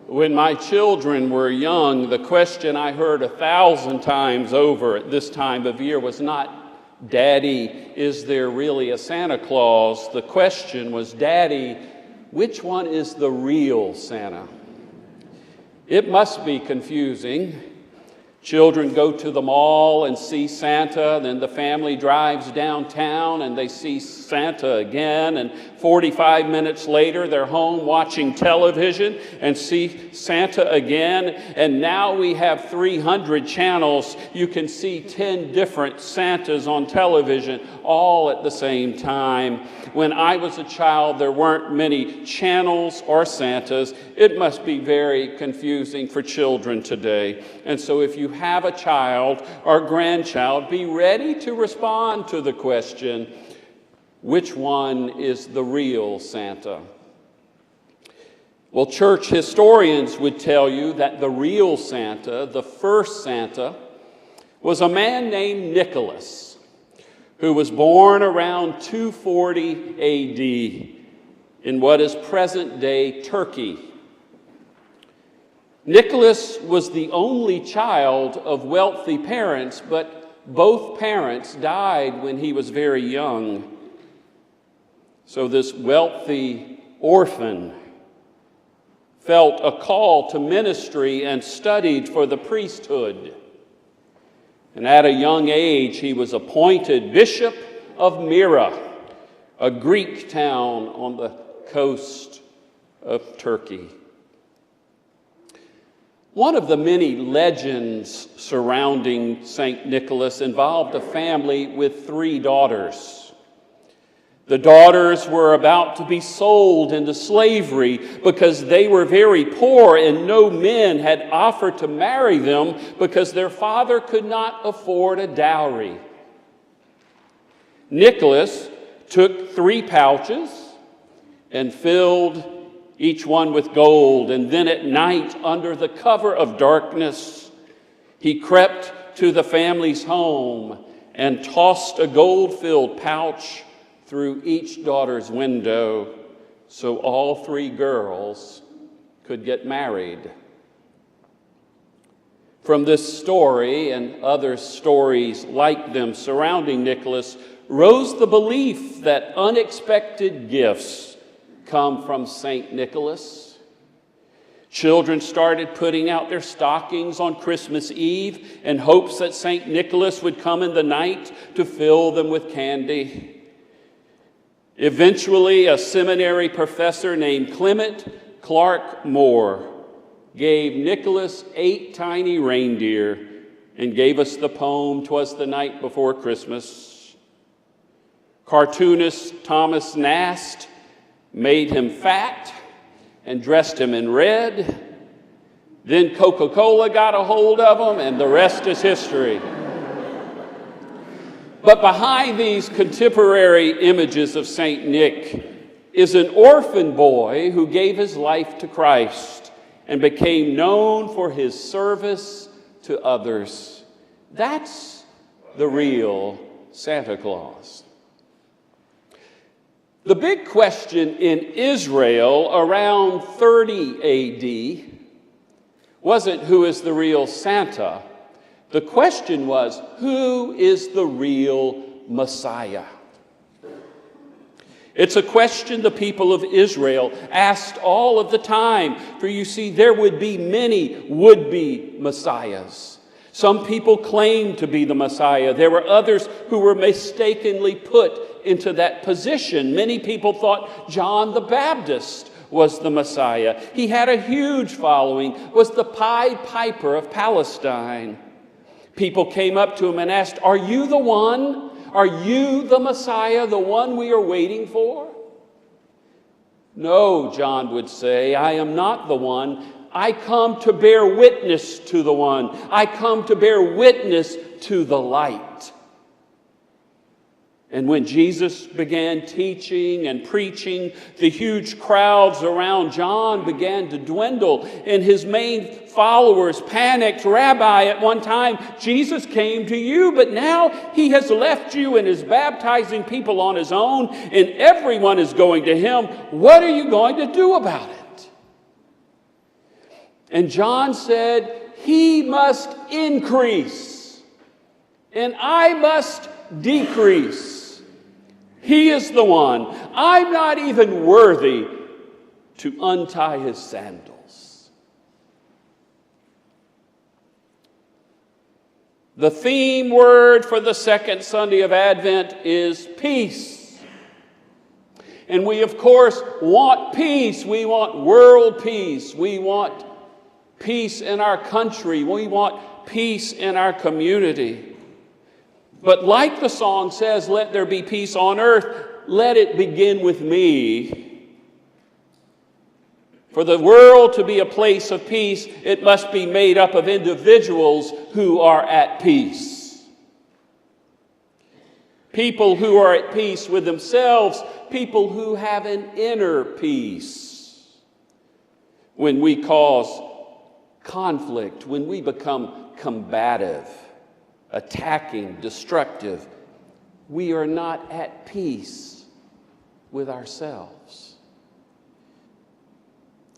When my children were young, the question I heard 1,000 times over at this time of year was not, "Daddy, is there really a Santa Claus?" The question was, "Daddy, which one is the real Santa?" It must be confusing. Children go to the mall and see Santa, then the family drives downtown and they see Santa again, and 45 minutes later they're home watching television and see Santa again, and now we have 300 channels. You can see 10 different Santas on television all at the same time. When I was a child, there weren't many channels or Santas. It must be very confusing for children today. And so if you have a child or grandchild, be ready to respond to the question, which one is the real Santa? Well, church historians would tell you that the real Santa, the first Santa, was a man named Nicholas, who was born around 240 AD in what is present-day Turkey. Nicholas was the only child of wealthy parents, but both parents died when he was very young. So this wealthy orphan felt a call to ministry and studied for the priesthood. And at a young age, he was appointed Bishop of Myra, a Greek town on the coast of Turkey. One of the many legends surrounding St. Nicholas involved a family with 3 daughters. The daughters were about to be sold into slavery because they were very poor and no men had offered to marry them because their father could not afford a dowry. Nicholas took 3 pouches and filled each one with gold, and then at night, under the cover of darkness, he crept to the family's home and tossed a gold-filled pouch through each daughter's window so all 3 girls could get married. From this story and other stories like them surrounding Nicholas rose the belief that unexpected gifts come from St. Nicholas. Children started putting out their stockings on Christmas Eve in hopes that St. Nicholas would come in the night to fill them with candy. Eventually, a seminary professor named Clement Clark Moore gave Nicholas 8 tiny reindeer and gave us the poem, "'Twas the Night Before Christmas." Cartoonist Thomas Nast made him fat and dressed him in red. Then Coca-Cola got a hold of him, and the rest is history. But behind these contemporary images of St. Nick is an orphan boy who gave his life to Christ and became known for his service to others. That's the real Santa Claus. The big question in Israel around 30 AD wasn't who is the real Santa. The question was, who is the real Messiah? It's a question the people of Israel asked all of the time, for you see, there would be many would-be Messiahs. Some people claimed to be the Messiah. There were others who were mistakenly put into that position. Many people thought John the Baptist was the Messiah. He had a huge following, was the Pied Piper of Palestine. People came up to him and asked, "Are you the one? Are you the Messiah, the one we are waiting for?" "No," John would say, "I am not the one. I come to bear witness to the one. I come to bear witness to the light." And when Jesus began teaching and preaching, the huge crowds around John began to dwindle, and his main followers panicked. "Rabbi, at one time Jesus came to you, but now he has left you and is baptizing people on his own, and everyone is going to him. What are you going to do about it?" And John said, he must increase, and I must decrease. He is the one. I'm not even worthy to untie his sandals. The theme word for the second Sunday of Advent is peace. And we, of course, want peace. We want world peace. We want peace in our country. We want peace in our community. But like the song says, let there be peace on earth, let it begin with me. For the world to be a place of peace, it must be made up of individuals who are at peace. People who are at peace with themselves, people who have an inner peace. When we cause conflict, when we become combative, attacking, destructive, we are not at peace with ourselves.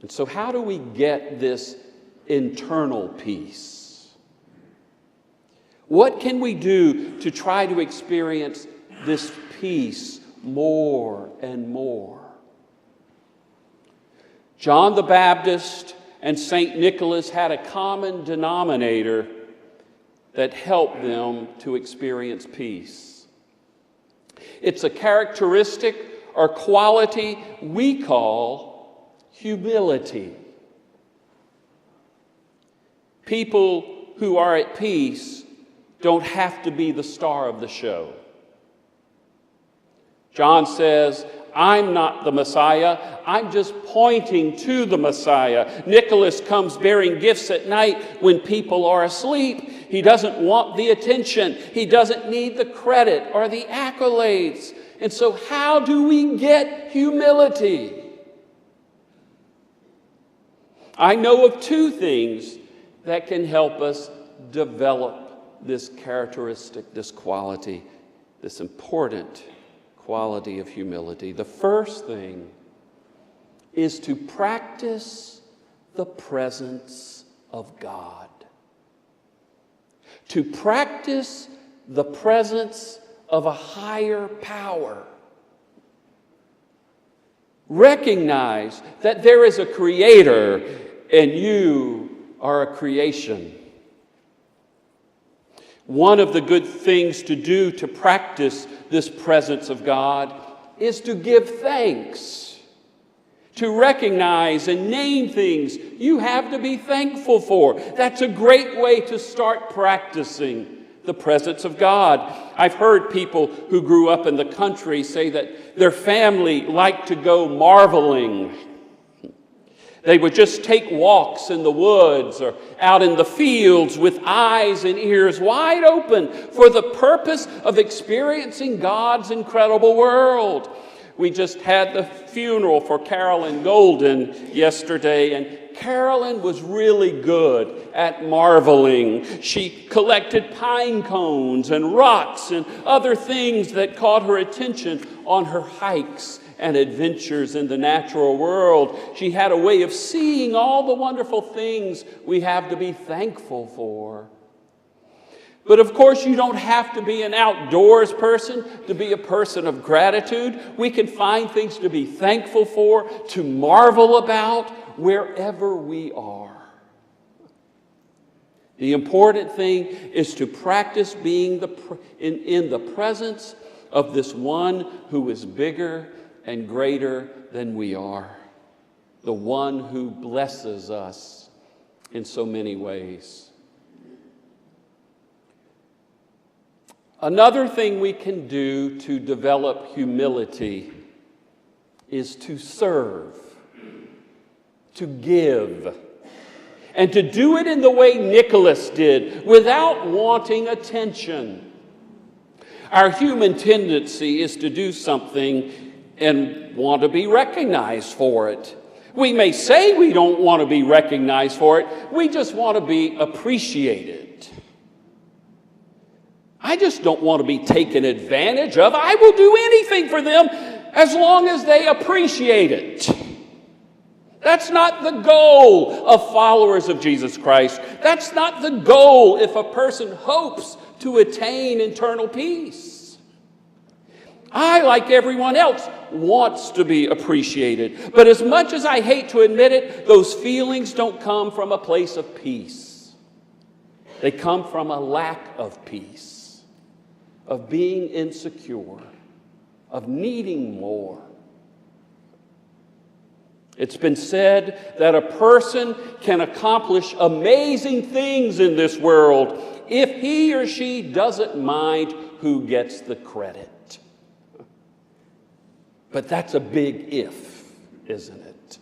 And so how do we get this internal peace? What can we do to try to experience this peace more and more? John the Baptist and St. Nicholas had a common denominator that helped them to experience peace. It's a characteristic or quality we call humility. People who are at peace don't have to be the star of the show. John says, I'm not the Messiah. I'm just pointing to the Messiah. Nicholas comes bearing gifts at night when people are asleep. He doesn't want the attention. He doesn't need the credit or the accolades. And so how do we get humility? I know of two things that can help us develop this characteristic, this quality, this important quality of humility. The first thing is to practice the presence of God. To practice the presence of a higher power. Recognize that there is a creator and you are a creation. One of the good things to do to practice this presence of God is to give thanks, to recognize and name things you have to be thankful for. That's a great way to start practicing the presence of God. I've heard people who grew up in the country say that their family liked to go marveling. They would just take walks in the woods or out in the fields with eyes and ears wide open for the purpose of experiencing God's incredible world. We just had the funeral for Carolyn Golden yesterday, and Carolyn was really good at marveling. She collected pine cones and rocks and other things that caught her attention on her hikes and adventures in the natural world. She had a way of seeing all the wonderful things we have to be thankful for. But of course, you don't have to be an outdoors person to be a person of gratitude. We can find things to be thankful for, to marvel about, wherever we are. The important thing is to practice being in the presence of this one who is bigger and greater than we are, the one who blesses us in so many ways. Another thing we can do to develop humility is to serve, to give, and to do it in the way Nicholas did, without wanting attention. Our human tendency is to do something and want to be recognized for it. We may say we don't want to be recognized for it. We just want to be appreciated. I just don't want to be taken advantage of. I will do anything for them as long as they appreciate it. That's not the goal of followers of Jesus Christ. That's not the goal if a person hopes to attain eternal peace. I, like everyone else, wants to be appreciated. But as much as I hate to admit it, those feelings don't come from a place of peace. They come from a lack of peace, of being insecure, of needing more. It's been said that a person can accomplish amazing things in this world if he or she doesn't mind who gets the credit. But that's a big if, isn't it?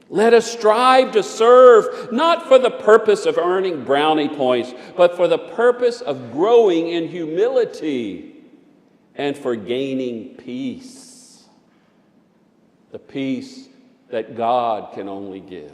Let us strive to serve not for the purpose of earning brownie points, but for the purpose of growing in humility and for gaining peace. The peace that God can only give.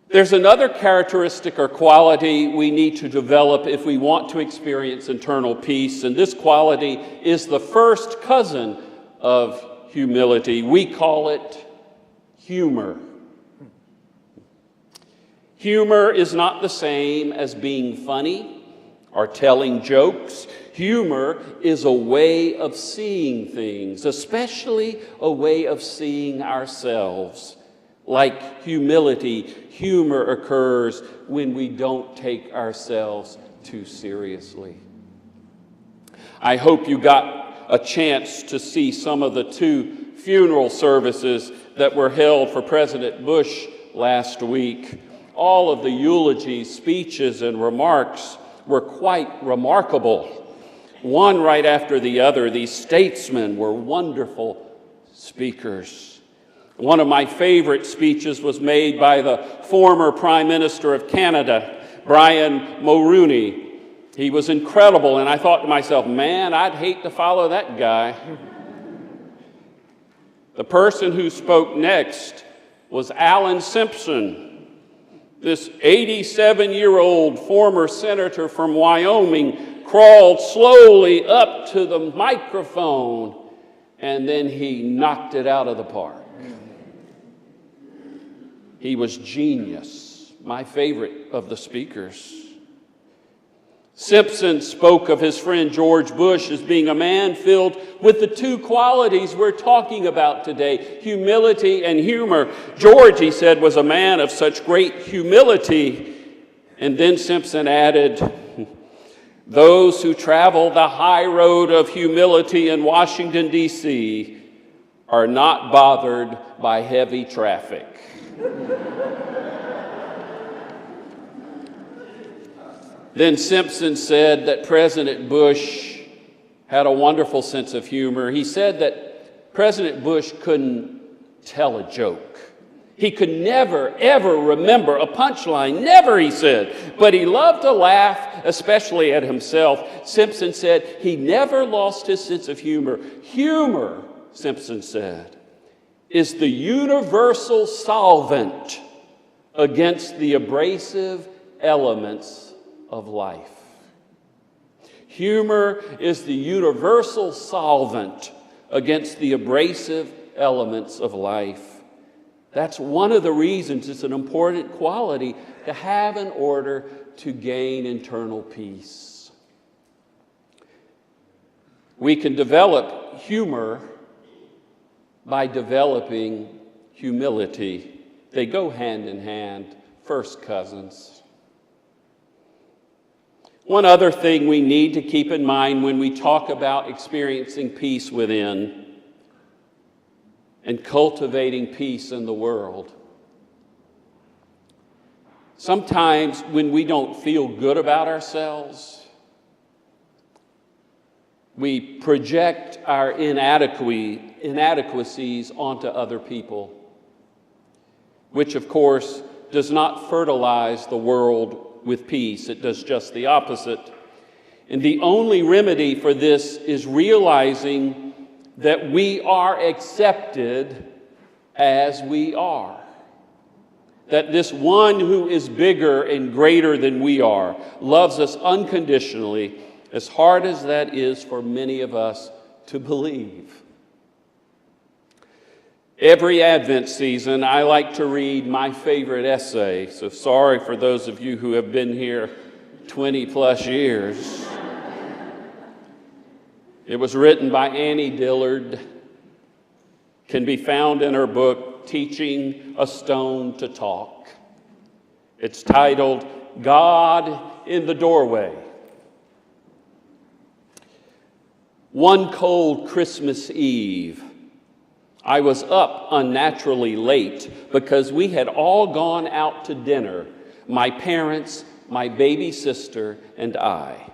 There's another characteristic or quality we need to develop if we want to experience eternal peace, and this quality is the first cousin of humility. We call it humor. Humor is not the same as being funny or telling jokes. Humor is a way of seeing things, especially a way of seeing ourselves. Like humility, humor occurs when we don't take ourselves too seriously. I hope you got a chance to see some of the 2 funeral services that were held for President Bush last week. All of the eulogies, speeches, and remarks were quite remarkable. One right after the other. These statesmen were wonderful speakers. One of my favorite speeches was made by the former Prime Minister of Canada, Brian Mulroney. He was incredible, and I thought to myself, man, I'd hate to follow that guy. The person who spoke next was Alan Simpson, this 87-year-old former senator from Wyoming, crawled slowly up to the microphone, and then he knocked it out of the park. He was genius, my favorite of the speakers. Simpson spoke of his friend George Bush as being a man filled with the 2 qualities we're talking about today, humility and humor. George, he said, was a man of such great humility. And then Simpson added, those who travel the high road of humility in Washington, D.C. are not bothered by heavy traffic. Then Simpson said that President Bush had a wonderful sense of humor. He said that President Bush couldn't tell a joke. He could never, ever remember a punchline. Never, he said. But he loved to laugh, especially at himself. Simpson said he never lost his sense of humor. Humor, Simpson said, is the universal solvent against the abrasive elements of life. Humor is the universal solvent against the abrasive elements of life. That's one of the reasons it's an important quality to have in order to gain internal peace. We can develop humor by developing humility. They go hand in hand, first cousins. One other thing we need to keep in mind when we talk about experiencing peace within and cultivating peace in the world. Sometimes when we don't feel good about ourselves, we project our inadequacies onto other people, which of course does not fertilize the world with peace. It does just the opposite. And the only remedy for this is realizing that we are accepted as we are. That this one who is bigger and greater than we are loves us unconditionally, as hard as that is for many of us to believe. Every Advent season, I like to read my favorite essay. So sorry for those of you who have been here 20 plus years. It was written by Annie Dillard. Can be found in her book, Teaching a Stone to Talk. It's titled, God in the Doorway. One cold Christmas Eve, I was up unnaturally late because we had all gone out to dinner, my parents, my baby sister, and I.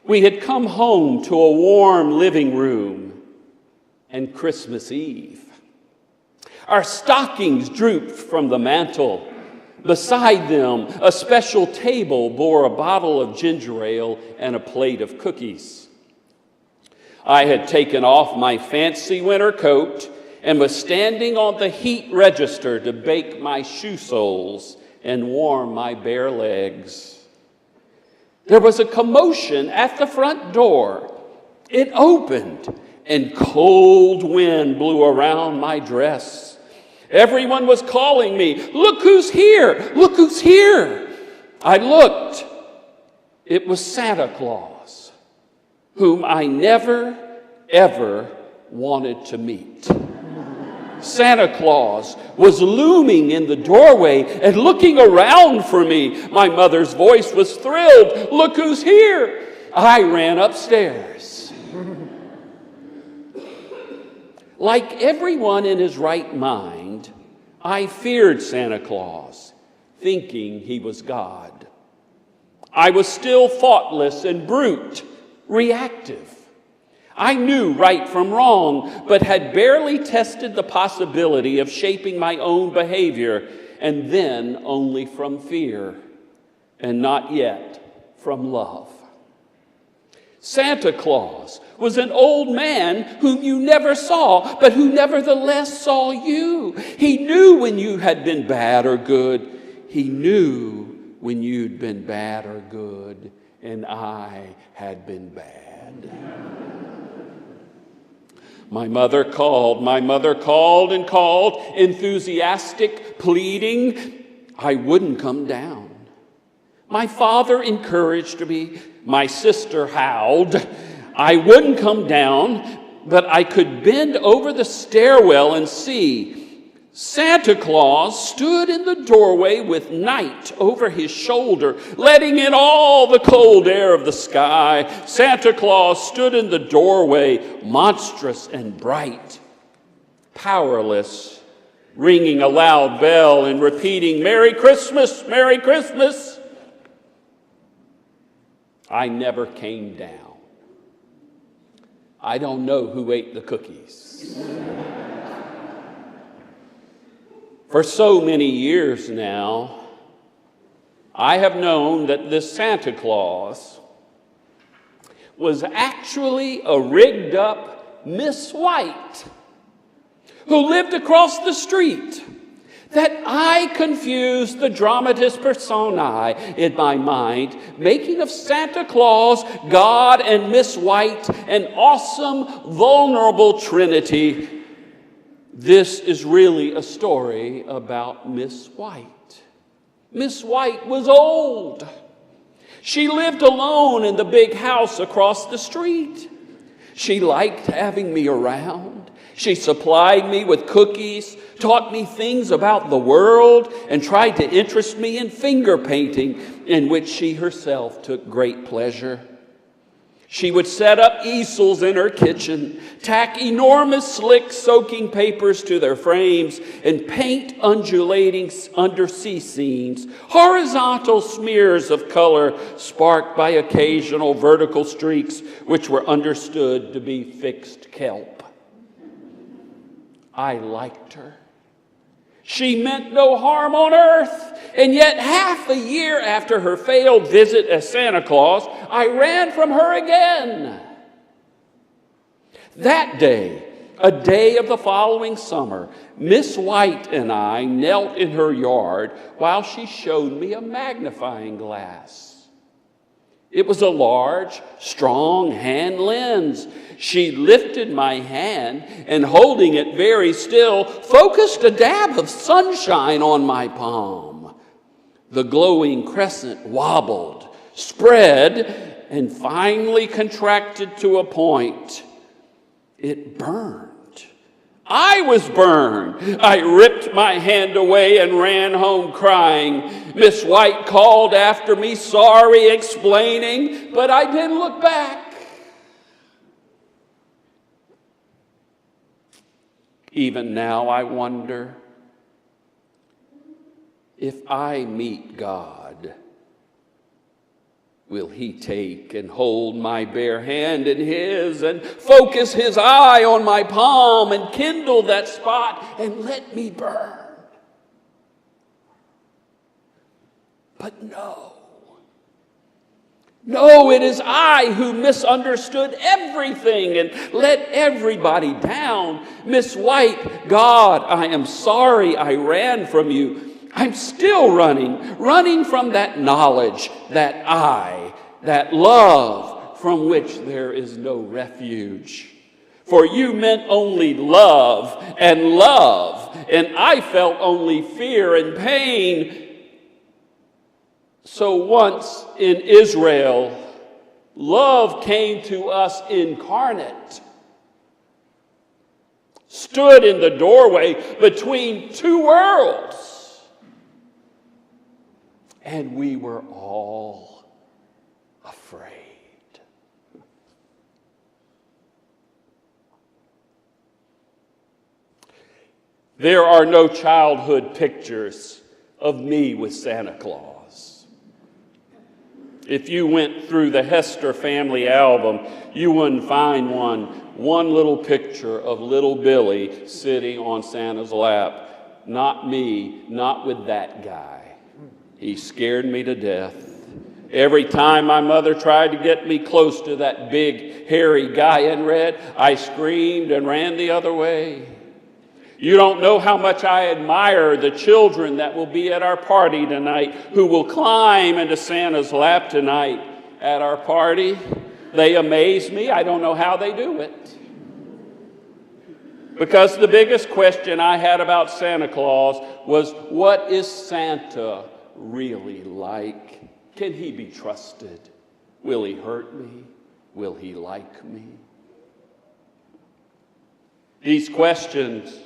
We had come home to a warm living room and Christmas Eve. Our stockings drooped from the mantel. Beside them, a special table bore a bottle of ginger ale and a plate of cookies. I had taken off my fancy winter coat and was standing on the heat register to bake my shoe soles and warm my bare legs. There was a commotion at the front door. It opened, and cold wind blew around my dress. Everyone was calling me, "Look who's here! Look who's here!" I looked. It was Santa Claus, whom I never, ever wanted to meet. Santa Claus was looming in the doorway and looking around for me. My mother's voice was thrilled. "Look who's here!" I ran upstairs. Like everyone in his right mind, I feared Santa Claus, thinking he was God. I was still thoughtless and brute, reactive. I knew right from wrong, but had barely tested the possibility of shaping my own behavior, and then only from fear, and not yet from love. Santa Claus was an old man whom you never saw, but who nevertheless saw you. He knew when you had been bad or good. He knew when you'd been bad or good, and I had been bad. My mother called and called, enthusiastic, pleading. I wouldn't come down. My father encouraged me. My sister howled. I wouldn't come down, but I could bend over the stairwell and see. Santa Claus stood in the doorway with night over his shoulder, letting in all the cold air of the sky. Santa Claus stood in the doorway, monstrous and bright, powerless, ringing a loud bell and repeating, "Merry Christmas, Merry Christmas." I never came down. I don't know who ate the cookies. For so many years now, I have known that this Santa Claus was actually a rigged-up Miss White who lived across the street, that I confused the dramatis personae in my mind, making of Santa Claus, God, and Miss White an awesome, vulnerable trinity. This is really a story about Miss White. Miss White was old. She lived alone in the big house across the street. She liked having me around. She supplied me with cookies, taught me things about the world, and tried to interest me in finger painting, in which she herself took great pleasure. She would set up easels in her kitchen, tack enormous slick soaking papers to their frames, and paint undulating undersea scenes, horizontal smears of color sparked by occasional vertical streaks which were understood to be fixed kelp. I liked her. She meant no harm on earth, and yet half a year after her failed visit as Santa Claus, I ran from her again. That day, a day of the following summer, Miss White and I knelt in her yard while she showed me a magnifying glass. It was a large, strong hand lens. She lifted my hand and, holding it very still, focused a dab of sunshine on my palm. The glowing crescent wobbled, spread, and finally contracted to a point. It burned. I was burned. I ripped my hand away and ran home crying. Miss White called after me, sorry, explaining, but I didn't look back. Even now I wonder if I meet God, will he take and hold my bare hand in his and focus his eye on my palm and kindle that spot and let me burn? But no. No, it is I who misunderstood everything and let everybody down. Miss White, God, I am sorry I ran from you. I'm still running from that knowledge, that love from which there is no refuge. For you meant only love, and I felt only fear and pain. So once in Israel, love came to us incarnate, stood in the doorway between two worlds, and we were all afraid. There are no childhood pictures of me with Santa Claus. If you went through the Hester family album, you wouldn't find one little picture of little Billy sitting on Santa's lap. Not me, not with that guy. He scared me to death. Every time my mother tried to get me close to that big, hairy guy in red, I screamed and ran the other way. You don't know how much I admire the children that will be at our party tonight, who will climb into Santa's lap tonight at our party. They amaze me. I don't know how they do it. Because the biggest question I had about Santa Claus was, what is Santa really like? Can he be trusted? Will he hurt me? Will he like me? These questions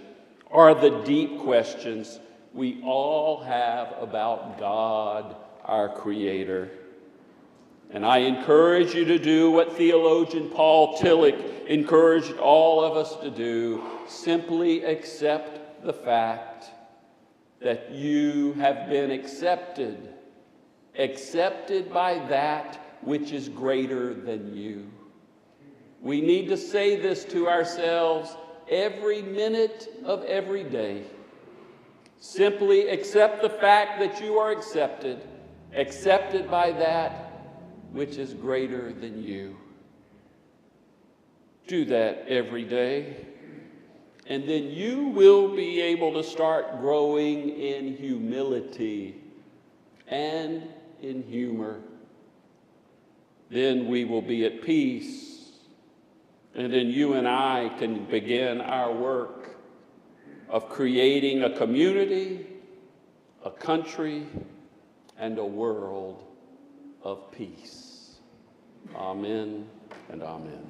are the deep questions we all have about God, our Creator. And I encourage you to do what theologian Paul Tillich encouraged all of us to do. Simply accept the fact that you have been accepted by that which is greater than you. We need to say this to ourselves every minute of every day. Simply accept the fact that you are accepted by that which is greater than you. Do that every day, and then you will be able to start growing in humility and in humor. Then we will be at peace. And then you and I can begin our work of creating a community, a country, and a world of peace. Amen and amen.